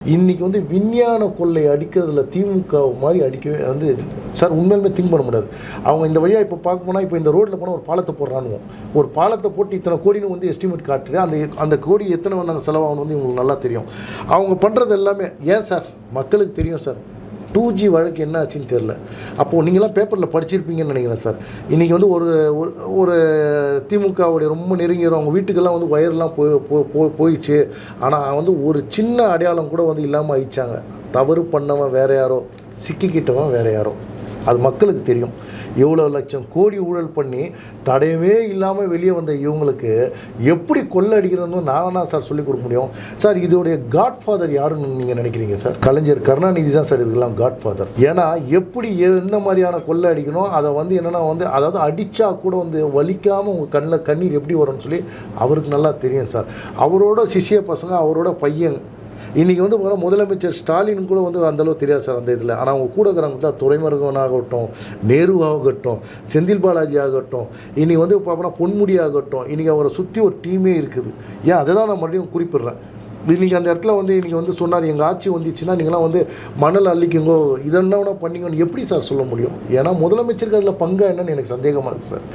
இன்னைக்கு வந்து விஞ்ஞான கொள்ளை அடிக்கிறதுல திமுக மாதிரி அடிக்கவே வந்து சார் உண்மையிலுமே திங்க் பண்ண முடியாது. அவங்க இந்த வழியாக இப்போ பார்க்க போனால் இப்போ இந்த ரோட்டில் போனால் ஒரு பாலத்தை போடுறானுவோம். ஒரு பாலத்தை போட்டு இத்தனை கோடின்னு வந்து எஸ்டிமேட் காட்டுது. அந்த கோடி எத்தனை வந்தாங்க செலவாகணும் வந்து இவங்களுக்கு நல்லா தெரியும். அவங்க பண்ணுறது எல்லாமே ஏன் சார் மக்களுக்கு தெரியும் சார். 2G வழக்கு என்ன ஆச்சுன்னு தெரில. அப்போது நீங்களாம் பேப்பரில் படிச்சிருப்பீங்கன்னு நினைக்கிறேன் சார். இன்றைக்கி வந்து ஒரு திமுகவுடைய ரொம்ப நெருங்கிடும் அவங்க வீட்டுக்கெல்லாம் வந்து ஒயர்லாம் போயிடுச்சு. ஆனால் வந்து ஒரு சின்ன அடையாளம் கூட வந்து இல்லாமல் ஆயிடுச்சாங்க. தவறு பண்ணவன் வேறு யாரோ, சிக்கிக்கிட்டவன் வேறு யாரோ. அது மக்களுக்கு தெரியும். எவ்வளோ லட்சம் கோடி ஊழல் பண்ணி தடையவே இல்லாமல் வெளியே வந்த இவங்களுக்கு எப்படி கொள்ளை அடிக்கிறதுன்னு நான் சார் சொல்லிக் கொடுக்க முடியும். சார் இதோடைய காட்ஃபாதர் யாருன்னு நீங்கள் நினைக்கிறீங்க சார்? கலைஞர் கருணாநிதி தான் சார் இதுக்கெல்லாம் காட்ஃபாதர். ஏன்னா எப்படி எந்த மாதிரியான கொள்ளை அடிக்கணும் அதை வந்து என்னென்னா வந்து அதாவது அடித்தா கூட வந்து வலிக்காமல் உங்கள் கண்ணில் கண்ணீர் எப்படி வரும்னு சொல்லி அவருக்கு நல்லா தெரியும் சார். அவரோட சிஷ்ய பசங்க, அவரோட பையன் இன்றைக்கி வந்து போனால் முதலமைச்சர் ஸ்டாலின் கூட வந்து அந்தளவு தெரியாது சார் அந்த இதில். ஆனால் அவங்க கூட இருக்கிறவங்க தான் துரைமுருகனாகட்டும், நேரு ஆகட்டும், செந்தில் பாலாஜி ஆகட்டும், இன்றைக்கி வந்து பார்ப்போன்னா பொன்முடி ஆகட்டும், இன்றைக்கி அவரை சுற்றி ஒரு டீமே இருக்குது. ஏன் அதை தான் நான் மறுபடியும் குறிப்பிட்றேன். இன்றைக்கி அந்த இடத்துல வந்து இன்றைக்கி வந்து சொன்னார் எங்கள் ஆட்சி வந்துச்சுன்னா நீங்களாம் வந்து மணல் அள்ளிக்குங்கோ இதென்ன பண்ணிங்கன்னு எப்படி சார் சொல்ல முடியும்? ஏன்னா முதலமைச்சருக்கு அதில் பங்கா என்னன்னு எனக்கு சந்தேகமாக இருக்குது சார்.